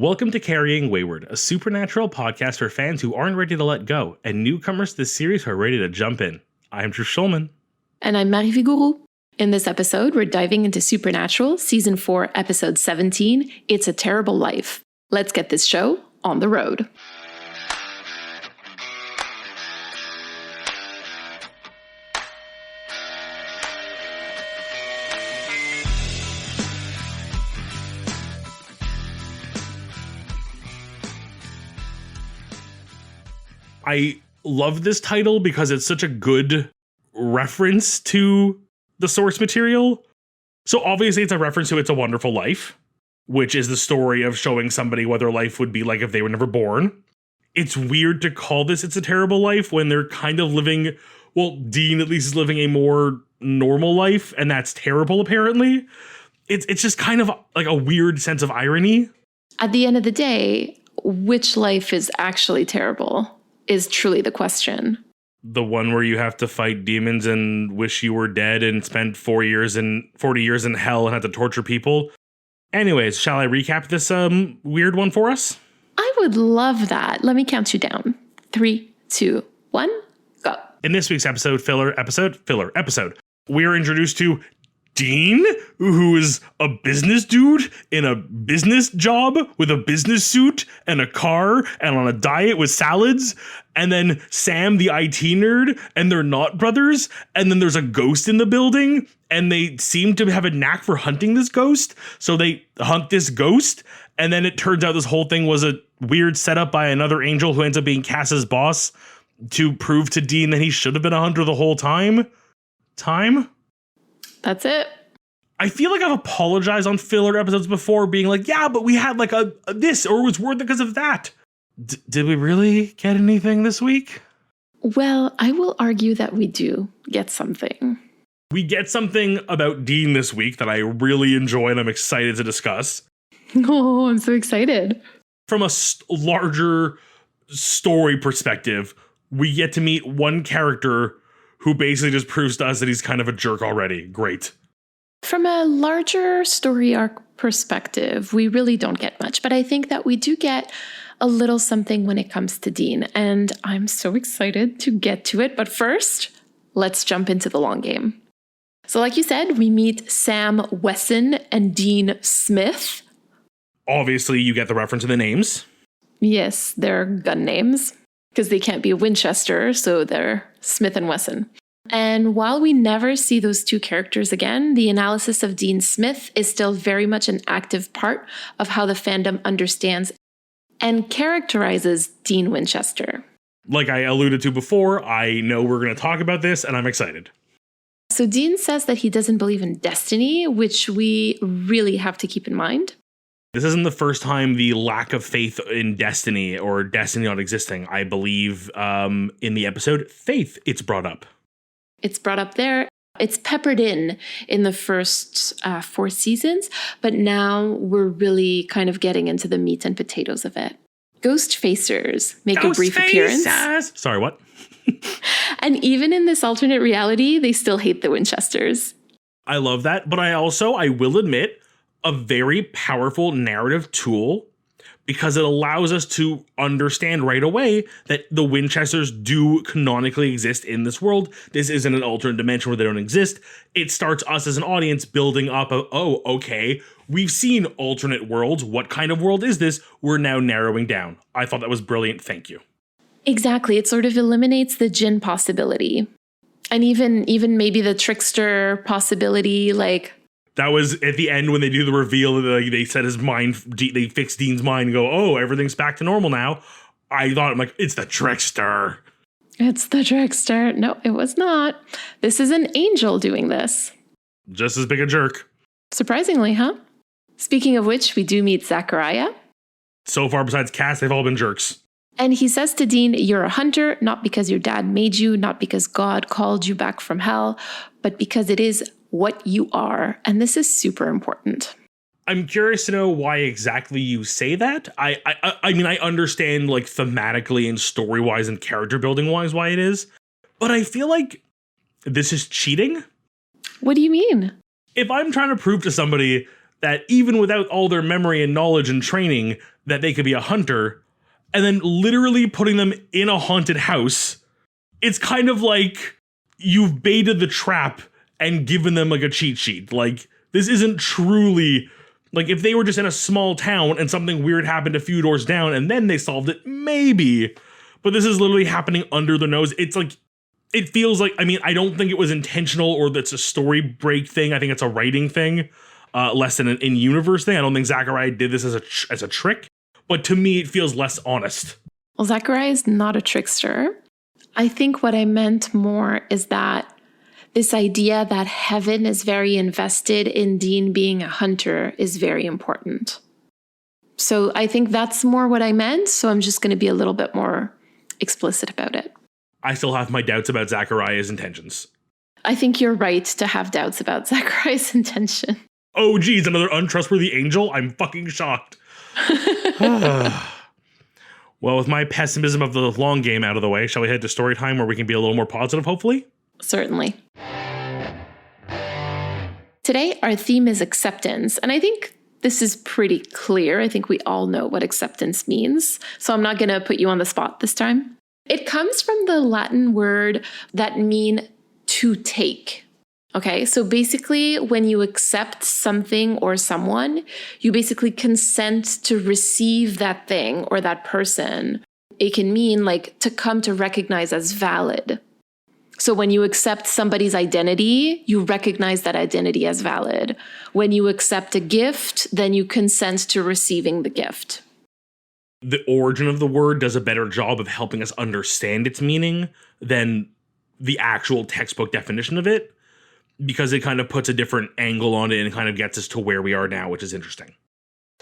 Welcome to Carrying Wayward, a supernatural podcast for fans who aren't ready to let go, and newcomers to this series who are ready to jump in. I'm Drew Schulman. And I'm Marie Vigourou. In this episode, we're diving into Supernatural, Season 4, Episode 17, It's a Terrible Life. Let's get this show on the road. I love this title because it's such a good reference to the source material. So obviously it's a reference to It's a Wonderful Life, which is the story of showing somebody what their life would be like if they were never born. It's weird to call this It's a Terrible Life when they're kind of living, well, Dean at least is living a more normal life, and that's terrible apparently. It's just kind of like a weird sense of irony. At the end of the day, which life is actually terrible is truly the question. The one where you have to fight demons and wish you were dead and spend 40 years in hell and have to torture people. Anyways, shall I recap this weird one for us? I would love that. Let me count you down. 3, 2, 1, go. In this week's filler episode, we are introduced to Dean, who is a business dude in a business job with a business suit and a car and on a diet with salads. And then Sam, the IT nerd, and they're not brothers. And then there's a ghost in the building and they seem to have a knack for hunting this ghost. So they hunt this ghost. And then it turns out this whole thing was a weird setup by another angel who ends up being Cass's boss to prove to Dean that he should have been a hunter the whole time. That's it. I feel like I've apologized on filler episodes before being like, yeah, but we had like a this, or it was worth it because of that. Did we really get anything this week? Well, I will argue that we do get something. We get something about Dean this week that I really enjoy and I'm excited to discuss. Oh, I'm so excited. From a larger story perspective, we get to meet one character who basically just proves to us that he's kind of a jerk already. Great. From a larger story arc perspective, we really don't get much, but I think that we do get a little something when it comes to Dean, and I'm so excited to get to it. But first, let's jump into the long game. So like you said, we meet Sam Wesson and Dean Smith. Obviously, you get the reference to the names. Yes, they're gun names because they can't be a Winchester, so they're Smith and Wesson. And while we never see those two characters again, the analysis of Dean Smith is still very much an active part of how the fandom understands and characterizes Dean Winchester. Like I alluded to before, I know we're going to talk about this, and I'm excited. So Dean says that he doesn't believe in destiny, which we really have to keep in mind. This isn't the first time the lack of faith in destiny or destiny not existing. I believe in the episode Faith, it's brought up. It's brought up there. It's peppered in the first 4 seasons, but now we're really kind of getting into the meat and potatoes of it. Ghost Facers make a brief appearance. Sorry, what? And even in this alternate reality, they still hate the Winchesters. I love that, but I will admit, a very powerful narrative tool because it allows us to understand right away that the Winchesters do canonically exist in this world. This isn't an alternate dimension where they don't exist. It starts us as an audience building up of, oh, okay, we've seen alternate worlds. What kind of world is this? We're now narrowing down. I thought that was brilliant. Thank you. Exactly. It sort of eliminates the Jinn possibility. And even maybe the trickster possibility, like... That was at the end when they do the reveal. They set his mind. They fix Dean's mind and go, "Oh, everything's back to normal now." I thought, I'm like, it's the trickster. It's the trickster. No, it was not. This is an angel doing this. Just as big a jerk. Surprisingly, huh? Speaking of which, we do meet Zachariah. So far, besides Cass, they've all been jerks. And he says to Dean, "You're a hunter, not because your dad made you, not because God called you back from hell, but because it is what you are." And this is super important. I'm curious to know why exactly you say that. I mean, I understand like thematically and story-wise and character building-wise why it is, but I feel like this is cheating. What do you mean? If I'm trying to prove to somebody that even without all their memory and knowledge and training, that they could be a hunter, and then literally putting them in a haunted house. It's kind of like you've baited the trap and given them like a cheat sheet. Like, this isn't truly, like, if they were just in a small town and something weird happened a few doors down and then they solved it, maybe. But this is literally happening under their nose. It's like, it feels like, I mean, I don't think it was intentional or that's a story break thing. I think it's a writing thing, less than an in-universe thing. I don't think Zachariah did this as a trick. But to me, it feels less honest. Well, Zachariah is not a trickster. I think what I meant more is that this idea that heaven is very invested in Dean being a hunter is very important. So I think that's more what I meant. So I'm just going to be a little bit more explicit about it. I still have my doubts about Zachariah's intentions. I think you're right to have doubts about Zachariah's intention. Oh, geez, another untrustworthy angel? I'm fucking shocked. Well, with my pessimism of the long game out of the way, shall we head to story time where we can be a little more positive, hopefully? Certainly. Today, our theme is acceptance, and I think this is pretty clear. I think we all know what acceptance means, so I'm not going to put you on the spot this time. It comes from the Latin word that mean to take. Okay, so basically when you accept something or someone, you basically consent to receive that thing or that person. It can mean like to come to recognize as valid. So when you accept somebody's identity, you recognize that identity as valid. When you accept a gift, then you consent to receiving the gift. The origin of the word does a better job of helping us understand its meaning than the actual textbook definition of it, because it kind of puts a different angle on it and kind of gets us to where we are now, which is interesting.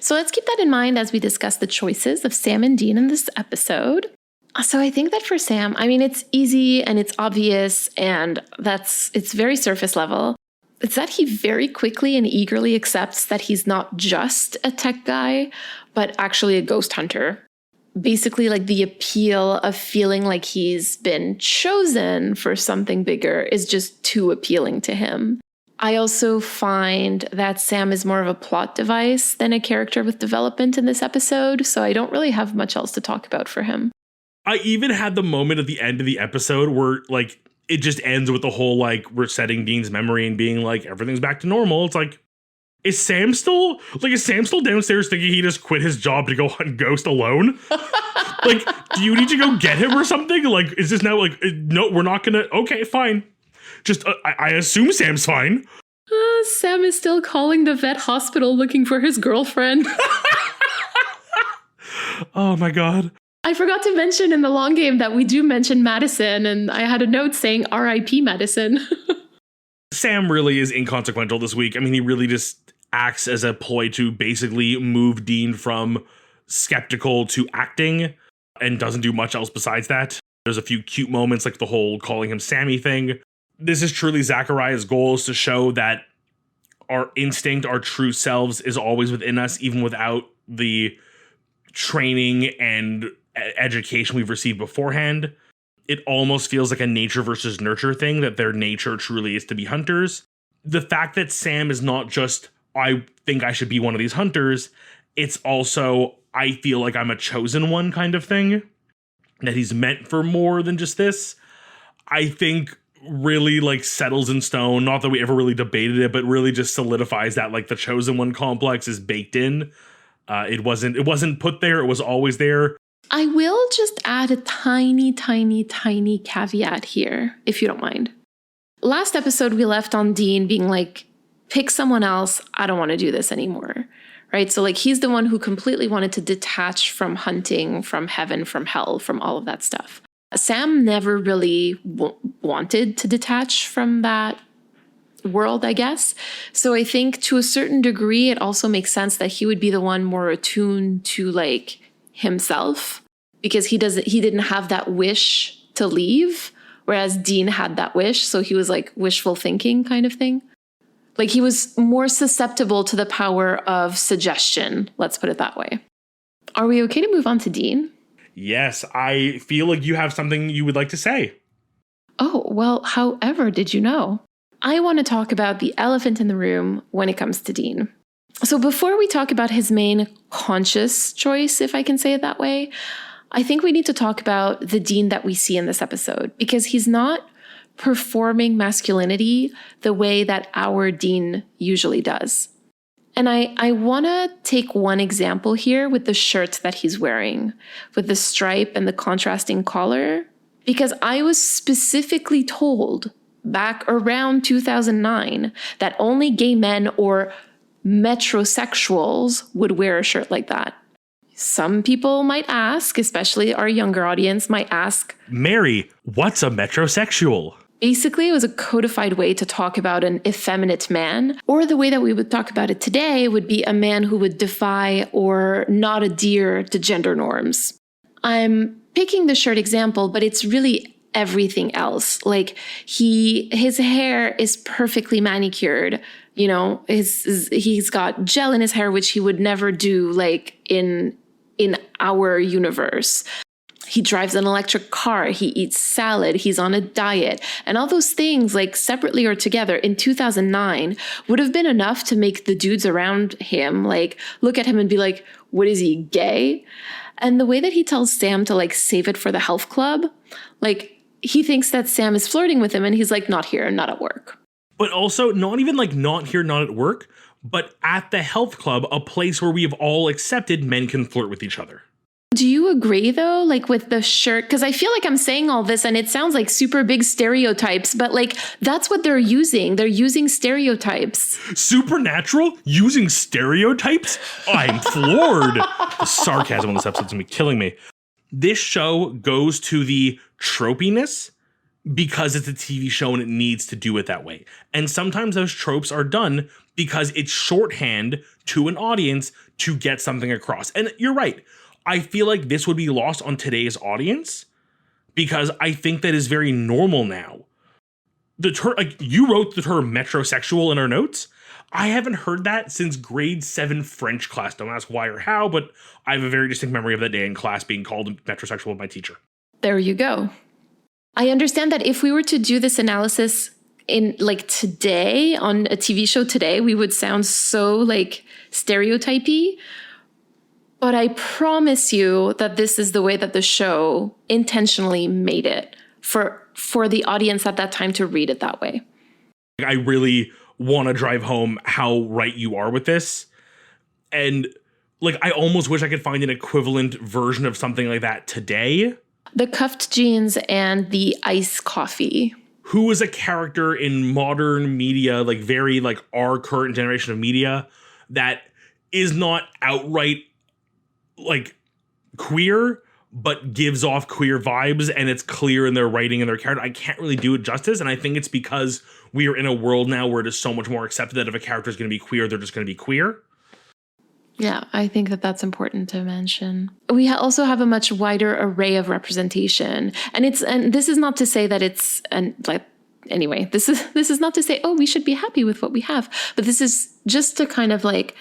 So let's keep that in mind as we discuss the choices of Sam and Dean in this episode. So I think that for Sam, I mean, it's easy and it's obvious and it's very surface level. It's that he very quickly and eagerly accepts that he's not just a tech guy, but actually a ghost hunter. Basically, like the appeal of feeling like he's been chosen for something bigger is just too appealing to him. I also find that Sam is more of a plot device than a character with development in this episode, so I don't really have much else to talk about for him. I even had the moment at the end of the episode where, like, it just ends with the whole, like, resetting Dean's memory and being like, everything's back to normal. It's like, is Sam still downstairs thinking he just quit his job to go hunt Ghost alone? Like, do you need to go get him or something? Like, is this now like, no, we're not gonna, okay, fine. Just, I assume Sam's fine. Sam is still calling the vet hospital looking for his girlfriend. Oh my God. I forgot to mention in the long game that we do mention Madison, and I had a note saying R.I.P. Madison. Sam really is inconsequential this week. I mean, he really just acts as a ploy to basically move Dean from skeptical to acting and doesn't do much else besides that. There's a few cute moments like the whole calling him Sammy thing. This is truly Zachariah's goal, is to show that our instinct, our true selves is always within us, even without the training and education we've received beforehand. It almost feels like a nature versus nurture thing, that their nature truly is to be hunters. The fact that Sam is not just, I think I should be one of these hunters, it's also, I feel like I'm a chosen one kind of thing, that he's meant for more than just this, I think really like settles in stone. Not that we ever really debated it, but really just solidifies that like the chosen one complex is baked in. It wasn't put there. It was always there. I will just add a tiny, tiny, tiny caveat here, if you don't mind. Last episode, we left on Dean being like, pick someone else. I don't want to do this anymore. Right? So like he's the one who completely wanted to detach from hunting, from heaven, from hell, from all of that stuff. Sam never really wanted to detach from that world, I guess. So I think to a certain degree, it also makes sense that he would be the one more attuned to like himself, because he didn't have that wish to leave, whereas Dean had that wish. So he was like wishful thinking kind of thing. Like he was more susceptible to the power of suggestion. Let's put it that way. Are we okay to move on to Dean? Yes, I feel like you have something you would like to say. Oh, well, however did you know? I want to talk about the elephant in the room when it comes to Dean. So before we talk about his main conscious choice, if I can say it that way, I think we need to talk about the Dean that we see in this episode, because he's not performing masculinity the way that our Dean usually does. And I want to take one example here with the shirt that he's wearing, with the stripe and the contrasting collar, because I was specifically told back around 2009 that only gay men or metrosexuals would wear a shirt like that. Some people might ask, especially our younger audience, might ask, Mary, what's a metrosexual? basically, it was a codified way to talk about an effeminate man, or the way that we would talk about it today would be a man who would defy or not adhere to gender norms. I'm picking the shirt example, but it's really everything else. Like his hair is perfectly manicured. You know, he's got gel in his hair, which he would never do like in our universe. He drives an electric car, he eats salad, he's on a diet, and all those things, like separately or together in 2009 would have been enough to make the dudes around him like look at him and be like, what is he, gay? And the way that he tells Sam to like save it for the health club, like he thinks that Sam is flirting with him and he's like, not here, not at work. But also not even like not here, not at work, but at the health club, a place where we have all accepted men can flirt with each other. Do you agree though, like with the shirt? Because I feel like I'm saying all this and it sounds like super big stereotypes, but like that's what they're using. They're using stereotypes. Supernatural using stereotypes? I'm floored. The sarcasm on this episode's gonna be killing me. This show goes to the tropiness because it's a TV show and it needs to do it that way. And sometimes those tropes are done because it's shorthand to an audience to get something across. And you're right. I feel like this would be lost on today's audience because I think that is very normal now. The term, like you wrote the term metrosexual in our notes. I haven't heard that since grade 7 French class. Don't ask why or how, but I have a very distinct memory of that day in class being called metrosexual by my teacher. There you go. I understand that if we were to do this analysis in like today on a TV show today, we would sound so like stereotypy. But I promise you that this is the way that the show intentionally made it for the audience at that time to read it that way. I really want to drive home how right you are with this. And like, I almost wish I could find an equivalent version of something like that today. The cuffed jeans and the iced coffee. Who is a character in modern media, like very like our current generation of media, that is not outright like queer, but gives off queer vibes and it's clear in their writing and their character. I can't really do it justice. And I think it's because we are in a world now where it is so much more accepted that if a character is going to be queer, they're just going to be queer. Yeah, I think that that's important to mention. We also have a much wider array of representation. And this is not to say that it's anyway, this is not to say, oh, we should be happy with what we have. But this is just to kind of like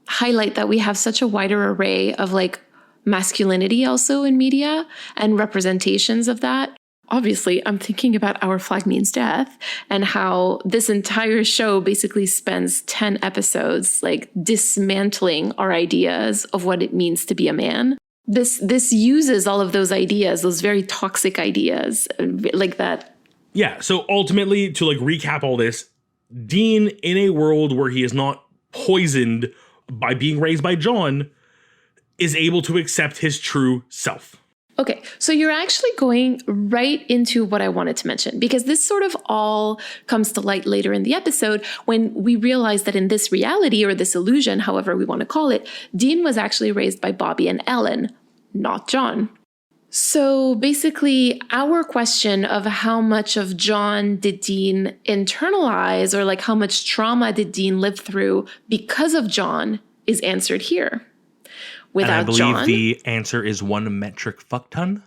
highlight that we have such a wider array of like masculinity also in media and representations of that. Obviously, I'm thinking about Our Flag Means Death and how this entire show basically spends 10 episodes like dismantling our ideas of what it means to be a man. This uses all of those ideas, those very toxic ideas like that. Yeah, so ultimately, to like recap all this, Dean, in a world where he is not poisoned by being raised by John, is able to accept his true self. Okay, so you're actually going right into what I wanted to mention, because this sort of all comes to light later in the episode when we realize that in this reality or this illusion, however we want to call it, Dean was actually raised by Bobby and Ellen, not John. So basically, our question of how much of John did Dean internalize, or like how much trauma did Dean live through because of John, is answered here. Without and I believe John, the answer is 1 metric fuck ton.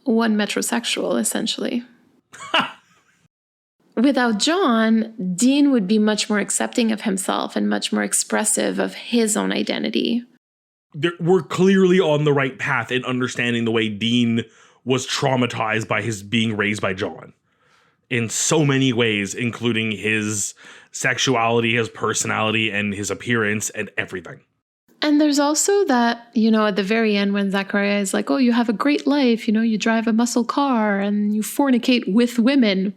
1 metrosexual, essentially. Without John, Dean would be much more accepting of himself and much more expressive of his own identity. We're clearly on the right path in understanding the way Dean was traumatized by his being raised by John. in so many ways, including his sexuality, his personality, and his appearance and everything. And there's also that, at the very end when Zachariah is like, oh, you have a great life, you drive a muscle car and you fornicate with women.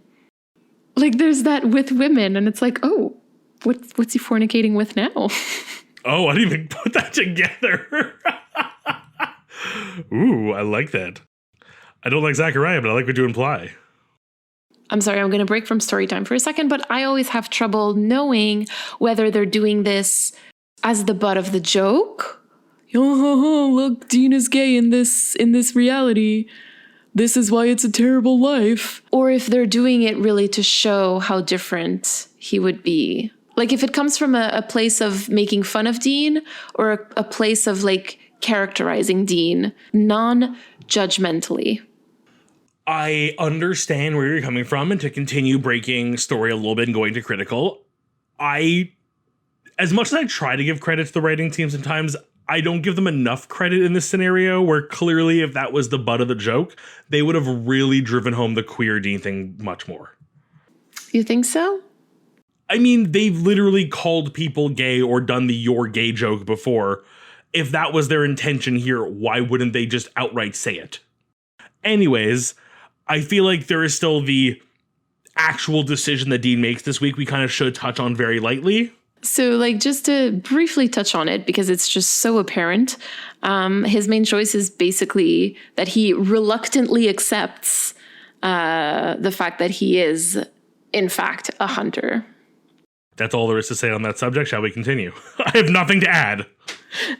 Like there's that with women, and it's like, oh, what's he fornicating with now? Oh, I didn't even put that together. Ooh, I like that. I don't like Zachariah, but I like what you imply. I'm sorry, I'm going to break from story time for a second, but I always have trouble knowing whether they're doing this as the butt of the joke. Oh, look, Dean is gay in this reality. This is why it's a terrible life. Or if they're doing it really to show how different he would be. Like if it comes from a place of making fun of Dean, or a place of like characterizing Dean non-judgmentally. I understand where you're coming from, and to continue breaking story a little bit and going to critical, as much as I try to give credit to the writing team sometimes, I don't give them enough credit in this scenario, where clearly if that was the butt of the joke, they would have really driven home the queer Dean thing much more. You think so? I mean, they've literally called people gay or done the "you're gay" joke before. If that was their intention here, why wouldn't they just outright say it? Anyways, I feel like there is still the actual decision that Dean makes this week we kind of should touch on very lightly. So, like, just to briefly touch on it, because it's just so apparent, his main choice is basically that he reluctantly accepts the fact that he is, in fact, a hunter. That's all there is to say on that subject. Shall we continue? I have nothing to add.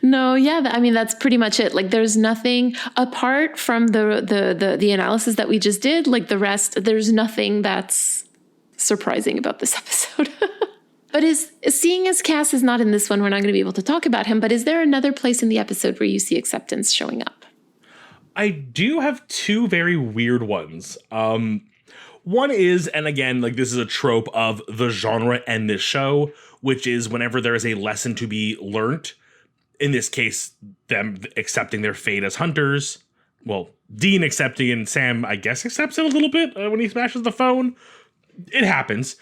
No, yeah, I mean, that's pretty much it. Like, there's nothing apart from the analysis that we just did. Like, the rest, there's nothing that's surprising about this episode. But seeing as Cass is not in this one, we're not going to be able to talk about him. But is there another place in the episode where you see acceptance showing up? I do have two very weird ones. One is, and again, like this is a trope of the genre and this show, which is whenever there is a lesson to be learnt, in this case, them accepting their fate as hunters. Well, Dean accepting, and Sam, I guess, accepts it a little bit when he smashes the phone. It happens.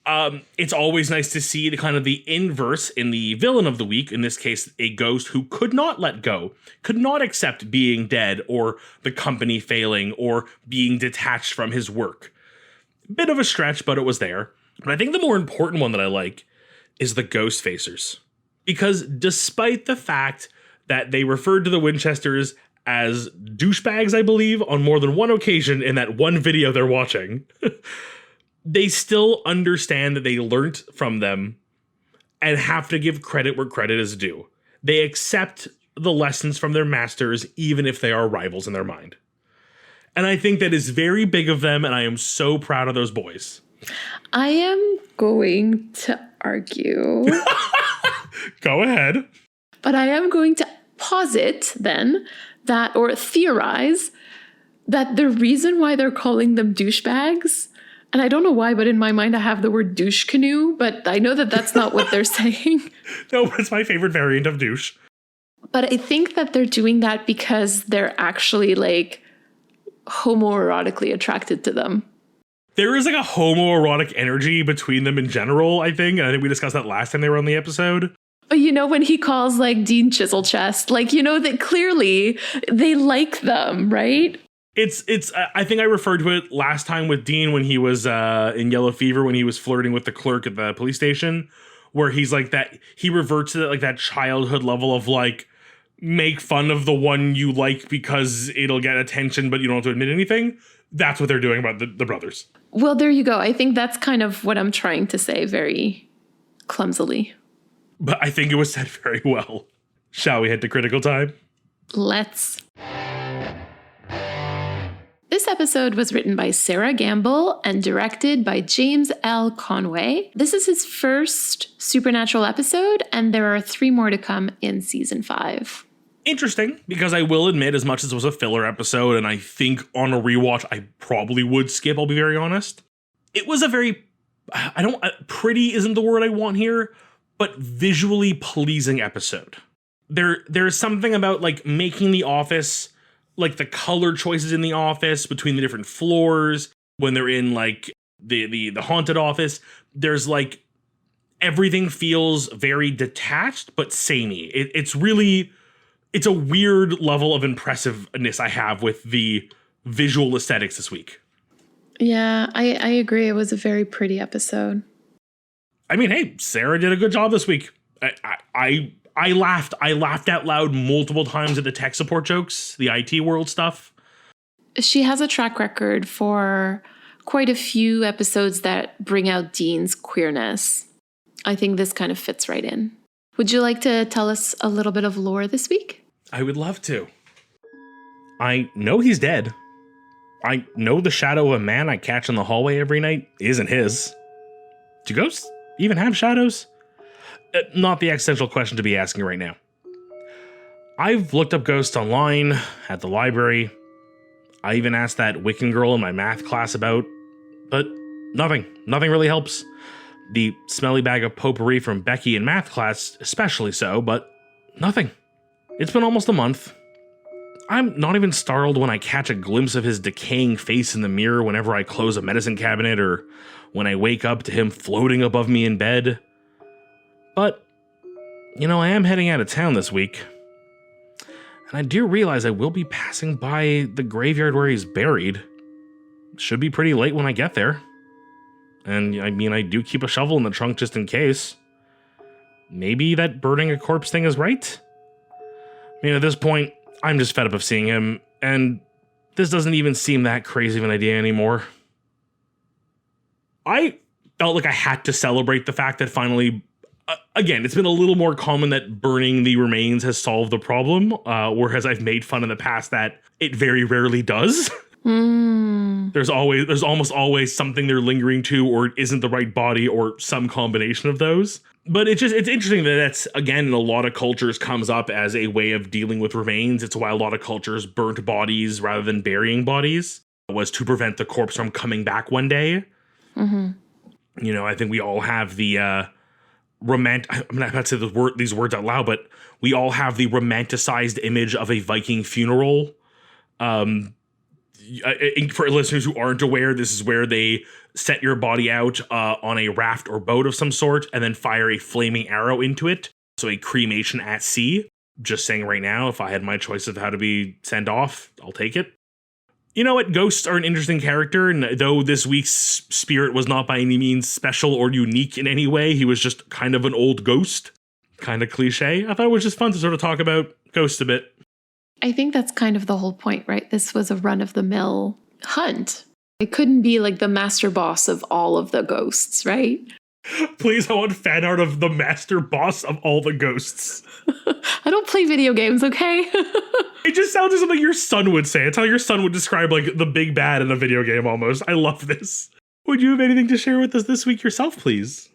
It's always nice to see the kind of the inverse in the villain of the week, in this case, a ghost who could not let go, could not accept being dead or the company failing or being detached from his work. Bit of a stretch, but it was there. But I think the more important one that I like is the Ghost Facers. Because despite the fact that they referred to the Winchesters as douchebags, I believe, on more than one occasion in that one video they're watching, they still understand that they learnt from them and have to give credit where credit is due. They accept the lessons from their masters, even if they are rivals in their mind. And I think that is very big of them, and I am so proud of those boys. I am going to argue. Go ahead. But I am going to posit then that, or theorize, that the reason why they're calling them douchebags, and I don't know why, but in my mind I have the word douche canoe, but I know that that's not what they're saying. No, it's my favorite variant of douche. But I think that they're doing that because they're actually like homoerotically attracted to them. There is like a homoerotic energy between them in general, I think. And I think we discussed that last time they were on the episode. But when he calls like Dean Chiselchest, like, that clearly they like them, right? It's. I think I referred to it last time with Dean when he was in Yellow Fever, when he was flirting with the clerk at the police station, where he's like that. He reverts to that, like that childhood level of like, make fun of the one you like because it'll get attention, but you don't have to admit anything. That's what they're doing about the brothers. Well, there you go. I think that's kind of what I'm trying to say very clumsily. But I think it was said very well. Shall we head to critical time? Let's. This episode was written by Sarah Gamble and directed by James L. Conway. This is his first Supernatural episode, and there are 3 more to come in season 5. Interesting, because I will admit, as much as it was a filler episode, and I think on a rewatch I probably would skip, I'll be very honest. It was a very, pretty isn't the word I want here, but visually pleasing episode. There's something about like making The Office, like the color choices in The Office between the different floors, when they're in like the haunted office, there's like everything feels very detached but samey. It's a weird level of impressiveness I have with the visual aesthetics this week. Yeah, I agree. It was a very pretty episode. I mean, hey, Sarah did a good job this week. I laughed out loud multiple times at the tech support jokes, the IT world stuff. She has a track record for quite a few episodes that bring out Dean's queerness. I think this kind of fits right in. Would you like to tell us a little bit of lore this week? I would love to. I know he's dead. I know the shadow of a man I catch in the hallway every night isn't his. Do ghosts even have shadows? Not the existential question to be asking right now. I've looked up ghosts online, at the library. I even asked that Wiccan girl in my math class about, but nothing really helps. The smelly bag of potpourri from Becky in math class especially so, but nothing. It's been almost a month. I'm not even startled when I catch a glimpse of his decaying face in the mirror whenever I close a medicine cabinet or when I wake up to him floating above me in bed. But, I am heading out of town this week. And I do realize I will be passing by the graveyard where he's buried. Should be pretty late when I get there. And, I do keep a shovel in the trunk just in case. Maybe that burning a corpse thing is right? At this point, I'm just fed up of seeing him, and this doesn't even seem that crazy of an idea anymore. I felt like I had to celebrate the fact that finally, again, it's been a little more common that burning the remains has solved the problem, whereas I've made fun in the past that it very rarely does. There's almost always something they're lingering to, or it isn't the right body, or some combination of those. But it's interesting that that's, again, in a lot of cultures comes up as a way of dealing with remains. It's why a lot of cultures burnt bodies rather than burying bodies, was to prevent the corpse from coming back one day. Mm-hmm. I think we all have the I'm not about to say these words out loud, but we all have the romanticized image of a Viking funeral. For listeners who aren't aware, this is where they set your body out on a raft or boat of some sort and then fire a flaming arrow into it. So a cremation at sea. Just saying right now, if I had my choice of how to be sent off, I'll take it. You know what? Ghosts are an interesting character, and though this week's spirit was not by any means special or unique in any way, he was just kind of an old ghost. Kind of cliche. I thought it was just fun to sort of talk about ghosts a bit. I think that's kind of the whole point, right? This was a run-of-the-mill hunt. It couldn't be like the master boss of all of the ghosts, right? Please, I want fan art of the master boss of all the ghosts. I don't play video games, okay? It just sounds like something your son would say. It's how your son would describe like the big bad in a video game almost. I love this. Would you have anything to share with us this week yourself, please?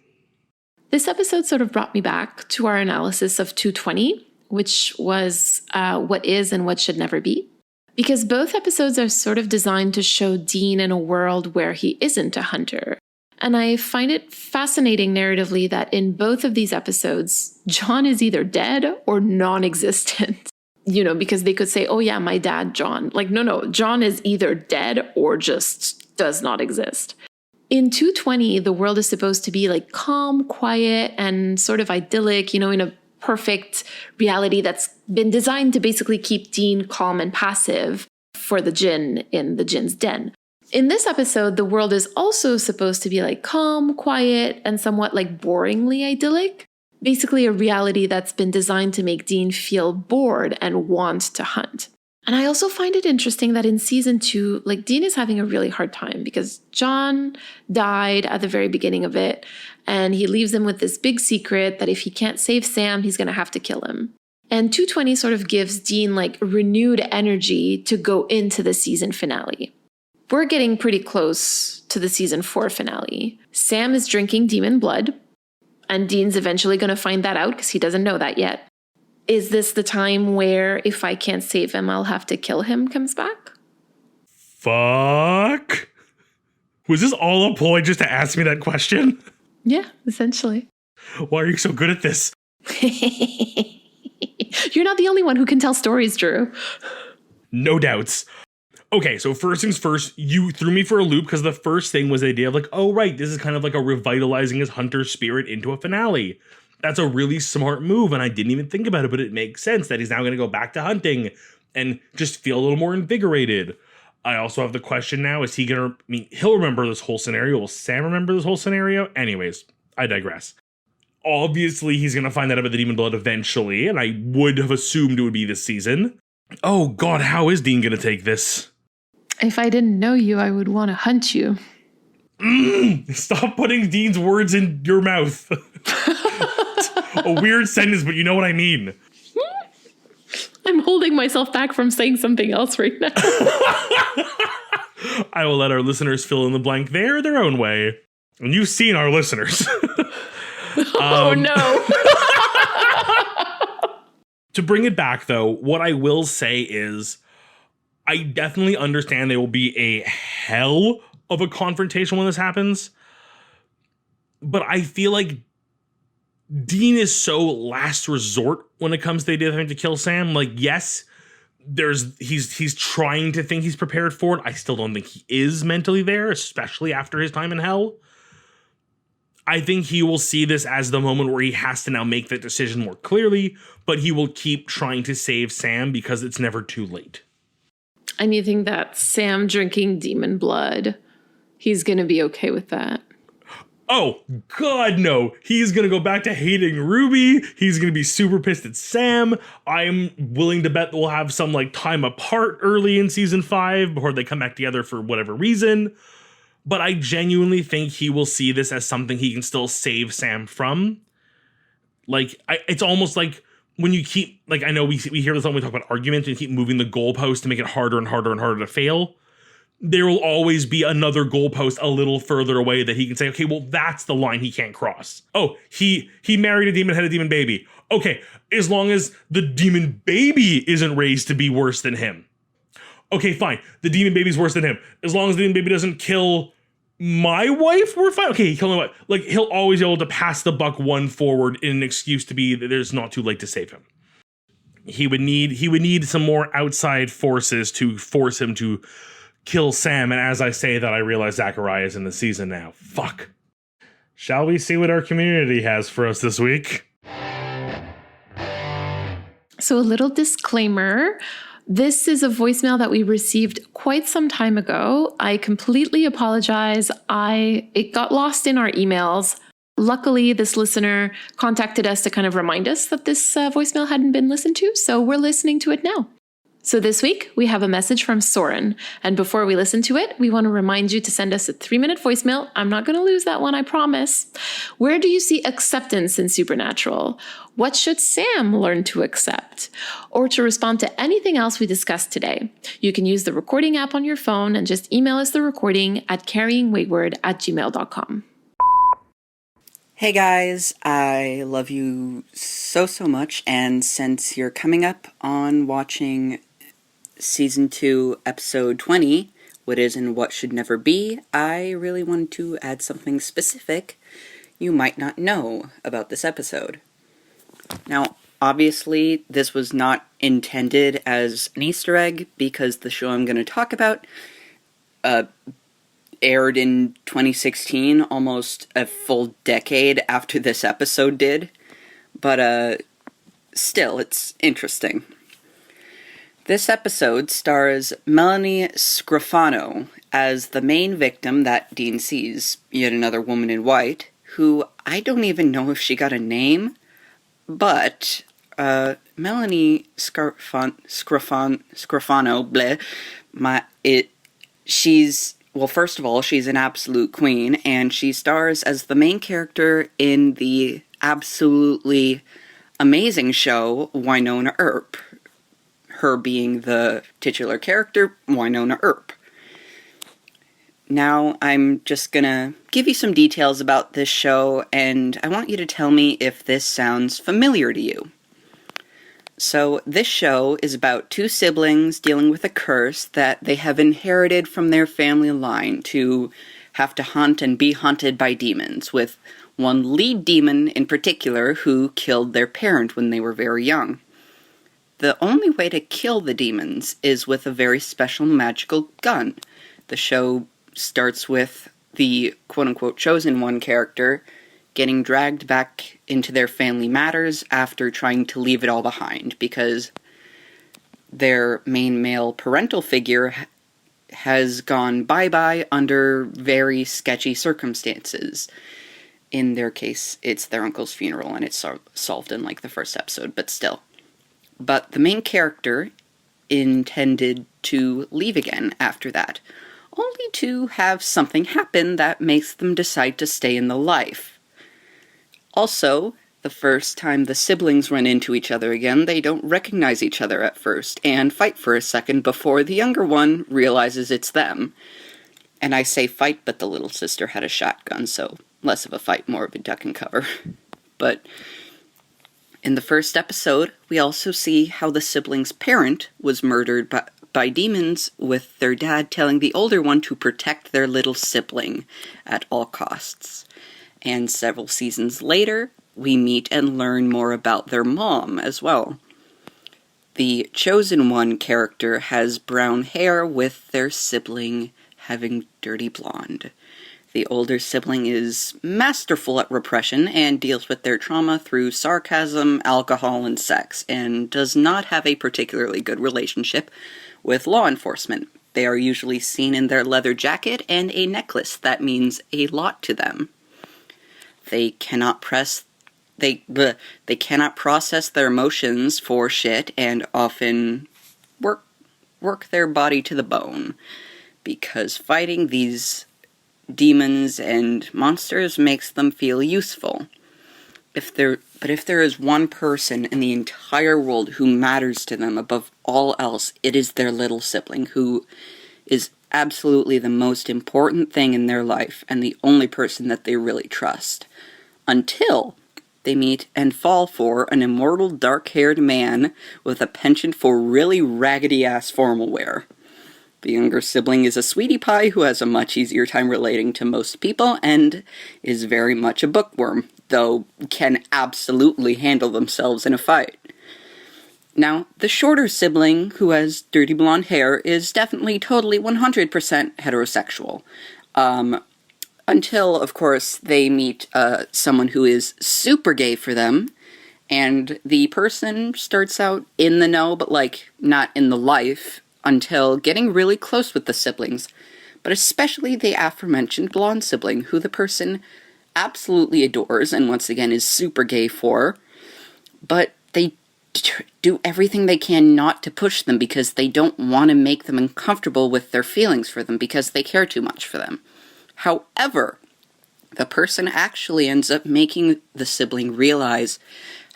This episode sort of brought me back to our analysis of 220. Which was what is and what should never be. Because both episodes are sort of designed to show Dean in a world where he isn't a hunter. And I find it fascinating narratively that in both of these episodes, John is either dead or non-existent. Because they could say, oh yeah, my dad, John. Like, no, John is either dead or just does not exist. In 220, the world is supposed to be like calm, quiet, and sort of idyllic, in a perfect reality that's been designed to basically keep Dean calm and passive for the djinn in the djinn's den. In this episode, the world is also supposed to be like calm, quiet, and somewhat like boringly idyllic. Basically a reality that's been designed to make Dean feel bored and want to hunt. And I also find it interesting that in season 2, like Dean is having a really hard time because John died at the very beginning of it. And he leaves him with this big secret that if he can't save Sam, he's going to have to kill him. And 220 sort of gives Dean like renewed energy to go into the season finale. We're getting pretty close to the season 4 finale. Sam is drinking demon blood. And Dean's eventually going to find that out because he doesn't know that yet. Is this the time where if I can't save him, I'll have to kill him comes back? Fuck. Was this all a ploy just to ask me that question? Yeah, essentially. Why are you so good at this? You're not the only one who can tell stories, Drew. No doubts. Okay, so first things first, you threw me for a loop because the first thing was the idea of like, oh, right, this is kind of like a revitalizing his hunter spirit into a finale. That's a really smart move, and I didn't even think about it, but it makes sense that he's now going to go back to hunting and just feel a little more invigorated. I also have the question now, is he going to, I mean, he'll remember this whole scenario. Will Sam remember this whole scenario? Anyways, I digress. Obviously, he's going to find out about the demon blood eventually, and I would have assumed it would be this season. Oh God, how is Dean going to take this? If I didn't know you, I would want to hunt you. Stop putting Dean's words in your mouth. A weird sentence, but you know what I mean. I'm holding myself back from saying something else right now. I will let our listeners fill in the blank there their own way. And you've seen our listeners. Oh, no. To bring it back, though, what I will say is I definitely understand there will be a hell of a confrontation when this happens. But I feel like Dean is so last resort when it comes to the idea of having to kill Sam. Like, yes, he's trying to think he's prepared for it. I still don't think he is mentally there, especially after his time in hell. I think he will see this as the moment where he has to now make that decision more clearly, but he will keep trying to save Sam because it's never too late. And you think that Sam drinking demon blood, he's going to be okay with that? Oh, God, no. He's going to go back to hating Ruby. He's going to be super pissed at Sam. I'm willing to bet we'll have some like time apart early in season 5 before they come back together for whatever reason. But I genuinely think he will see this as something he can still save Sam from. Like, it's almost like when you keep, like, I know we hear this when we talk about arguments, and you keep moving the goalpost to make it harder and harder and harder to fail. There will always be another goalpost a little further away that he can say, okay, well, that's the line he can't cross. Oh, he married a demon, had a demon baby. Okay, as long as the demon baby isn't raised to be worse than him. Okay, fine. The demon baby's worse than him. As long as the demon baby doesn't kill my wife, we're fine. Okay, he killed my wife. Like, he'll always be able to pass the buck one forward in an excuse to be that there's not too late to save him. He would need some more outside forces to force him to kill Sam, and as I say that, I realize Zachariah is in the season now. Fuck. Shall we see what our community has for us this week? So a little disclaimer. This is a voicemail that we received quite some time ago. I completely apologize. It got lost in our emails. Luckily, this listener contacted us to kind of remind us that this voicemail hadn't been listened to, so we're listening to it now. So this week, we have a message from Soren. And before we listen to it, we want to remind you to send us a 3-minute voicemail. I'm not going to lose that one, I promise. Where do you see acceptance in Supernatural? What should Sam learn to accept? Or to respond to anything else we discussed today, you can use the recording app on your phone and just email us the recording at carryingwayward@gmail.com. Hey guys, I love you so much, and since you're coming up on watching Season 2, Episode 20, What Is and What Should Never Be, I really wanted to add something specific you might not know about this episode. Now, obviously, this was not intended as an Easter egg, because the show I'm going to talk about aired in 2016, almost a full decade after this episode did, but still, it's interesting. This episode stars Melanie Scrofano as the main victim that Dean sees, yet another woman in white, who I don't even know if she got a name, but Melanie Scrofano, well, first of all, she's an absolute queen, and she stars as the main character in the absolutely amazing show Wynonna Earp. Her being the titular character, Wynonna Earp. Now, I'm just gonna give you some details about this show, and I want you to tell me if this sounds familiar to you. So, this show is about 2 siblings dealing with a curse that they have inherited from their family line to have to hunt and be hunted by demons, with one lead demon in particular who killed their parent when they were very young. the only way to kill the demons is with a very special magical gun. The show starts with the quote-unquote chosen one character getting dragged back into their family matters after trying to leave it all behind because their main male parental figure has gone bye-bye under very sketchy circumstances. In their case, it's their uncle's funeral, and it's solved in, like, the first episode, but still. But the main character intended to leave again after that, only to have something happen that makes them decide to stay in the life. Also, the first time the siblings run into each other again, they don't recognize each other at first, and fight for a second before the younger one realizes it's them. And I say fight, but the little sister had a shotgun, so less of a fight, more of a duck and cover. But in the first episode, we also see how the siblings' parent was murdered by demons, with their dad telling the older one to protect their little sibling at all costs. And several seasons later, we meet and learn more about their mom as well. The chosen one character has brown hair, with their sibling having dirty blonde. The older sibling is masterful at repression and deals with their trauma through sarcasm, alcohol, and sex, and does not have a particularly good relationship with law enforcement. They are usually seen in their leather jacket and a necklace that means a lot to them. They cannot process their emotions for shit and often work their body to the bone, because fighting these demons and monsters makes them feel useful. If there is one person in the entire world who matters to them above all else, it is their little sibling, who is absolutely the most important thing in their life and the only person that they really trust. Until they meet and fall for an immortal dark-haired man with a penchant for really raggedy-ass formal wear. The younger sibling is a sweetie pie who has a much easier time relating to most people and is very much a bookworm, though can absolutely handle themselves in a fight. Now, the shorter sibling, who has dirty blonde hair, is definitely totally 100% heterosexual. Until, of course, they meet someone who is super gay for them, and the person starts out in the know, but, like, not in the life, until getting really close with the siblings, but especially the aforementioned blonde sibling, who the person absolutely adores and once again is super gay for, but they do everything they can not to push them because they don't want to make them uncomfortable with their feelings for them because they care too much for them. However, the person actually ends up making the sibling realize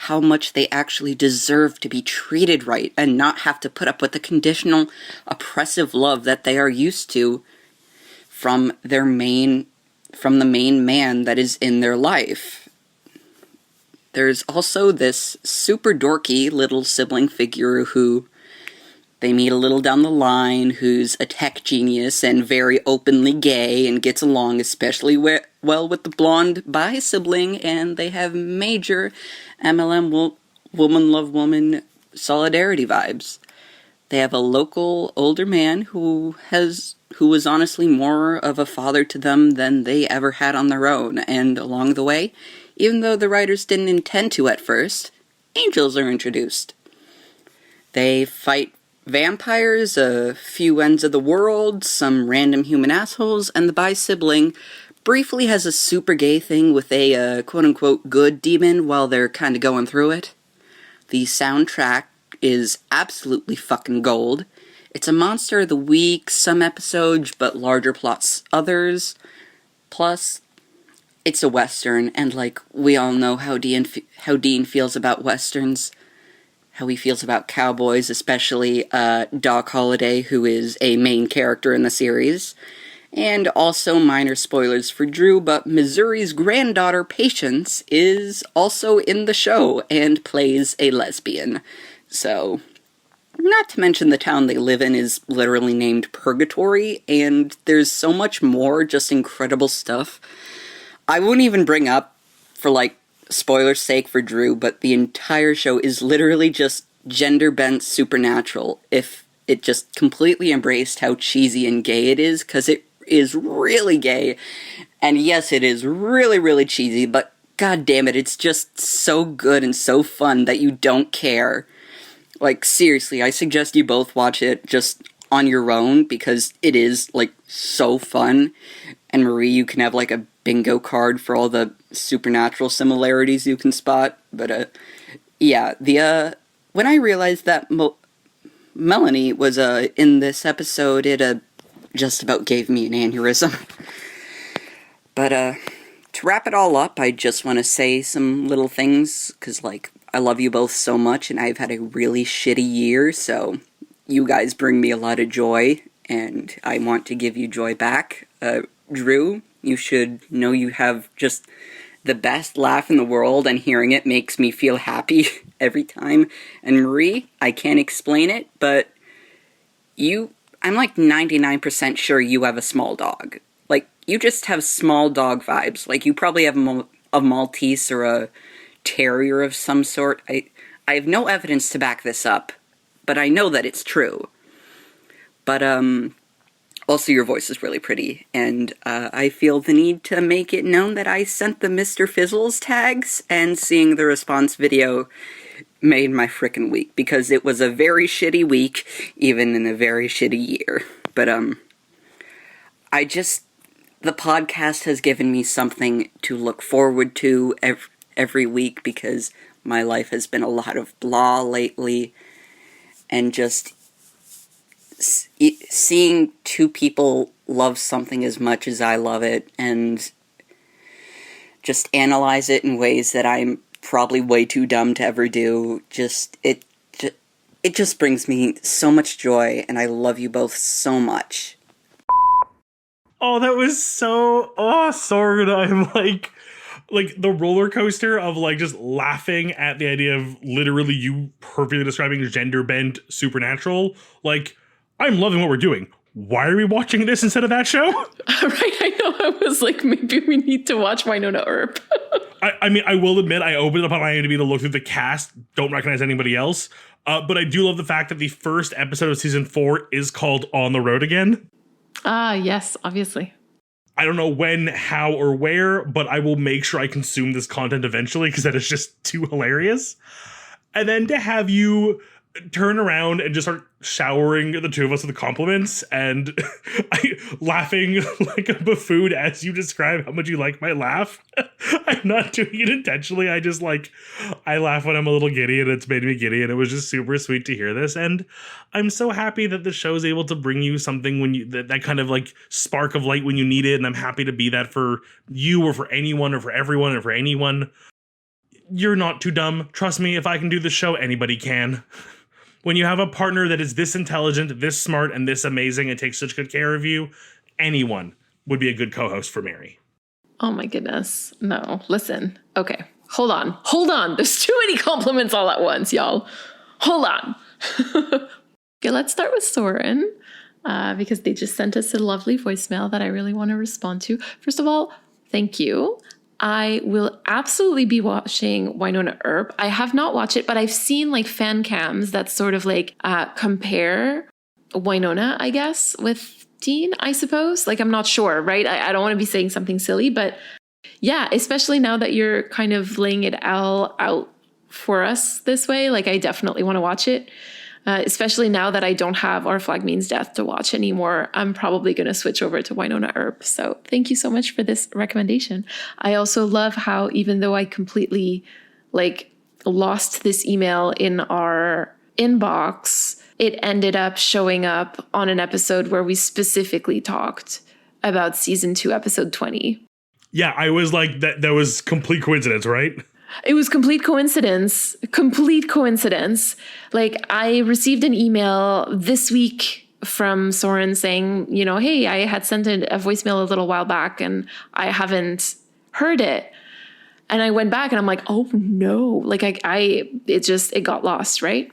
how much they actually deserve to be treated right and not have to put up with the conditional, oppressive love that they are used to from the main man that is in their life. There's also this super dorky little sibling figure who they meet a little down the line, who's a tech genius and very openly gay and gets along especially well with the blonde bi sibling, and they have major MLM woman love woman solidarity vibes. They have a local older man who was honestly more of a father to them than they ever had on their own, and along the way, even though the writers didn't intend to at first, angels are introduced. They fight vampires, a few ends of the world, some random human assholes, and the bi-sibling briefly has a super gay thing with a quote-unquote good demon while they're kind of going through it. The soundtrack is absolutely fucking gold. It's a monster of the week, some episodes, but larger plots others. Plus, it's a western, and like, we all know how Dean feels about westerns. How he feels about cowboys, especially Doc Holliday, who is a main character in the series. And also, minor spoilers for Drew, but Missouri's granddaughter, Patience, is also in the show and plays a lesbian. So, not to mention the town they live in is literally named Purgatory, and there's so much more just incredible stuff. I wouldn't even bring up, for like, spoiler's sake for Drew, but the entire show is literally just gender-bent Supernatural if it just completely embraced how cheesy and gay it is, because it is really gay. And yes, it is really, really cheesy, but god damn it, it's just so good and so fun that you don't care. Like, seriously, I suggest you both watch it just on your own, because it is, like, so fun. And Marie, you can have, like, a bingo card for all the Supernatural similarities you can spot. But, yeah, when I realized that Melanie was, in this episode, it, just about gave me an aneurysm. But, to wrap it all up, I just want to say some little things, because, like, I love you both so much, and I've had a really shitty year, so you guys bring me a lot of joy, and I want to give you joy back. Drew, you should know you have just the best laugh in the world, and hearing it makes me feel happy every time. And Marie, I can't explain it, but I'm like 99% sure you have a small dog. Like, you just have small dog vibes. Like, you probably have a Maltese or a terrier of some sort. I have no evidence to back this up, but I know that it's true. But, also your voice is really pretty, and, I feel the need to make it known that I sent the Mr. Fizzles tags, and seeing the response video made my frickin' week, because it was a very shitty week, even in a very shitty year. But, the podcast has given me something to look forward to every week, because my life has been a lot of blah lately, and just seeing two people love something as much as I love it, and just analyze it in ways that I'm probably way too dumb to ever do, it just brings me so much joy, and I love you both so much. Oh, that was so good. I'm like the roller coaster of like just laughing at the idea of literally you perfectly describing gender bent Supernatural. Like, I'm loving what we're doing. Why are we watching this instead of that show? Right, I know. I was like, maybe we need to watch Wynonna Earp. I mean, I will admit, I opened it up on IMDb to look through the cast. Don't recognize anybody else. But I do love the fact that the first episode of season 4 is called On the Road Again. Ah, yes, obviously. I don't know when, how, or where, but I will make sure I consume this content eventually, because that is just too hilarious. And then to have you turn around and just start showering the two of us with compliments and laughing like a buffoon as you describe how much you like my laugh. I'm not doing it intentionally. I laugh when I'm a little giddy, and it's made me giddy, and it was just super sweet to hear this. And I'm so happy that the show is able to bring you something when you that kind of like spark of light when you need it. And I'm happy to be that for you, or for anyone, or for everyone, or for anyone. You're not too dumb. Trust me, if I can do this show, anybody can. When you have a partner that is this intelligent, this smart, and this amazing, and takes such good care of you, anyone would be a good co-host for Mary. Oh my goodness. No, listen. Okay, hold on. There's too many compliments all at once, y'all. Hold on. Okay, let's start with Soren, because they just sent us a lovely voicemail that I really want to respond to. First of all, thank you. I will absolutely be watching Wynonna Earp. I have not watched it, but I've seen like fan cams that sort of like compare Wynonna, I guess, with Dean, I suppose. Like, I'm not sure, right? I don't want to be saying something silly, but yeah, especially now that you're kind of laying it all out for us this way, like I definitely want to watch it. Especially now that I don't have Our Flag Means Death to watch anymore, I'm probably going to switch over to Wynonna Earp. So thank you so much for this recommendation. I also love how, even though I completely lost this email in our inbox, it ended up showing up on an episode where we specifically talked about season 2, episode 20. Yeah, I was like, that was complete coincidence, right? It was complete coincidence. Like, I received an email this week from Soren saying, hey, I had sent a voicemail a little while back and I haven't heard it. And I went back and I'm like, oh no, it got lost, right?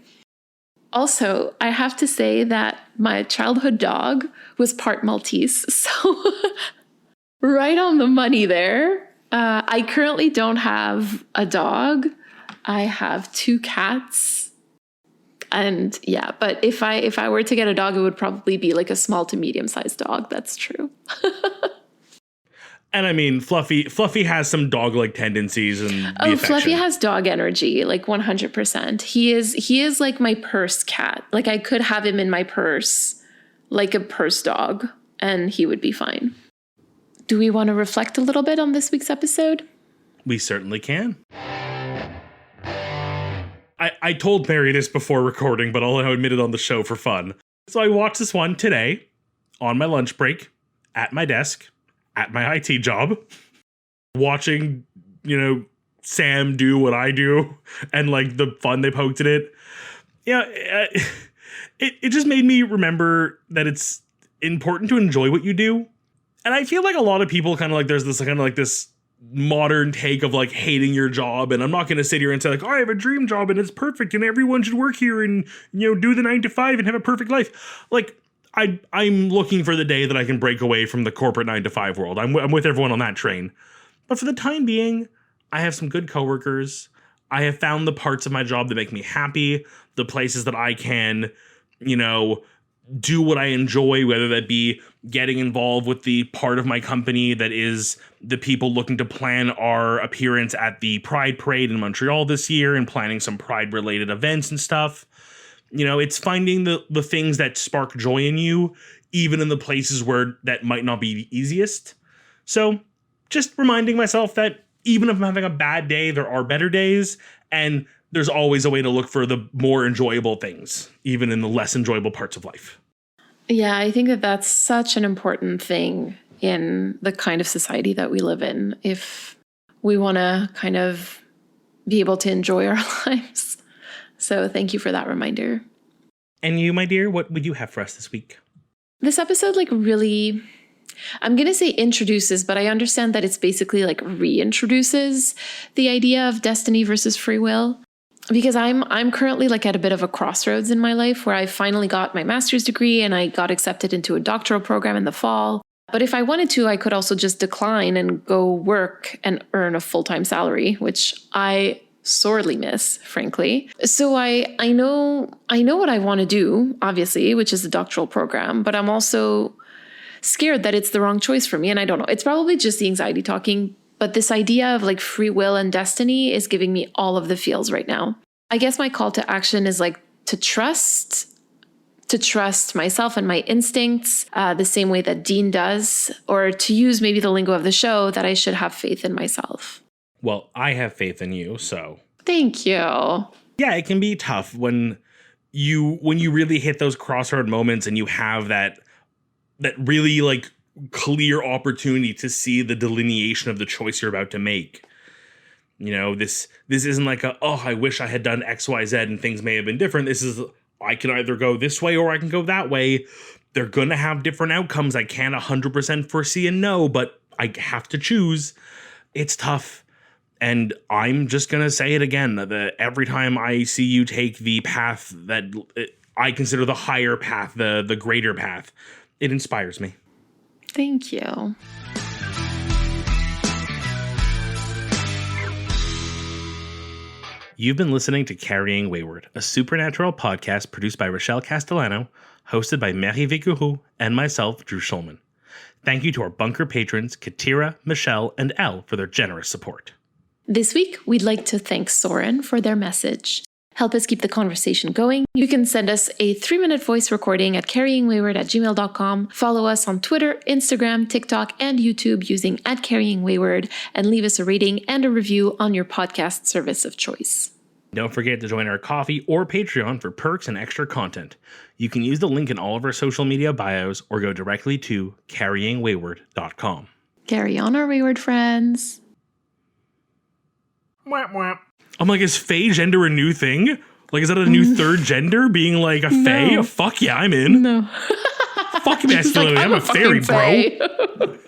Also, I have to say that my childhood dog was part Maltese. So right on the money there. I currently don't have a dog. I have 2 cats, And yeah, but if I were to get a dog, it would probably be like a small to medium-sized dog. That's true. And I mean, Fluffy has some dog-like tendencies and the affection. Fluffy has dog energy, like 100%. He is like my purse cat. Like I could have him in my purse, like a purse dog, and he would be fine. Do we want to reflect a little bit on this week's episode? We certainly can. I told Mary this before recording, but I'll admit it on the show for fun. So I watched this one today on my lunch break at my desk at my IT job, watching, Sam do what I do and like the fun they poked at it. Yeah, it just made me remember that it's important to enjoy what you do. And I feel like a lot of people there's this modern take of like hating your job, and I'm not going to sit here and say like, oh, I have a dream job and it's perfect and everyone should work here and do the 9 to 5 and have a perfect life. Like I'm looking for the day that I can break away from the corporate 9 to 5 world. I'm with everyone on that train. But for the time being, I have some good coworkers. I have found the parts of my job that make me happy, the places that I can, do what I enjoy, whether that be getting involved with the part of my company that is the people looking to plan our appearance at the Pride Parade in Montreal this year and planning some Pride-related events and stuff. It's finding the things that spark joy in you, even in the places where that might not be the easiest. So just reminding myself that even if I'm having a bad day, there are better days, and there's always a way to look for the more enjoyable things, even in the less enjoyable parts of life. Yeah, I think that that's such an important thing in the kind of society that we live in. If we want to kind of be able to enjoy our lives. So thank you for that reminder. And you, my dear, what would you have for us this week? This episode really, I'm going to say introduces, but I understand that it's basically like reintroduces the idea of destiny versus free will. Because I'm currently like at a bit of a crossroads in my life where I finally got my master's degree and I got accepted into a doctoral program in the fall. But if I wanted to, I could also just decline and go work and earn a full-time salary, which I sorely miss, frankly. So I know what I want to do, obviously, which is a doctoral program, but I'm also scared that it's the wrong choice for me. And I don't know, it's probably just the anxiety talking, but this idea of like free will and destiny is giving me all of the feels right now. I guess my call to action is like to trust myself and my instincts the same way that Dean does, or to use maybe the lingo of the show, that I should have faith in myself. Well, I have faith in you, so. Thank you. Yeah, it can be tough when you really hit those crossroad moments and you have that really like clear opportunity to see the delineation of the choice you're about to make. This isn't like I wish I had done X, Y, Z and things may have been different. This is, I can either go this way or I can go that way. They're going to have different outcomes. I can't 100% foresee and know, but I have to choose. It's tough. And I'm just going to say it again, that every time I see you take the path that I consider the higher path, the greater path, it inspires me. Thank you. You've been listening to Carrying Wayward, a supernatural podcast produced by Rochelle Castellano, hosted by Mary Vicoureux and myself, Drew Schulman. Thank you to our bunker patrons, Katira, Michelle, and Elle for their generous support. This week, we'd like to thank Soren for their message. Help us keep the conversation going. You can send us a 3-minute voice recording at carryingwayward@gmail.com. Follow us on Twitter, Instagram, TikTok, and YouTube using @carryingwayward, and leave us a rating and a review on your podcast service of choice. Don't forget to join our Ko-fi or Patreon for perks and extra content. You can use the link in all of our social media bios or go directly to carryingwayward.com. Carry on, our wayward friends. I'm like, is fae gender a new thing? Like, is that a new third gender? Being like a fae? No. Fuck yeah, I'm in. No. Fuck masculinity. I'm a fairy, bro.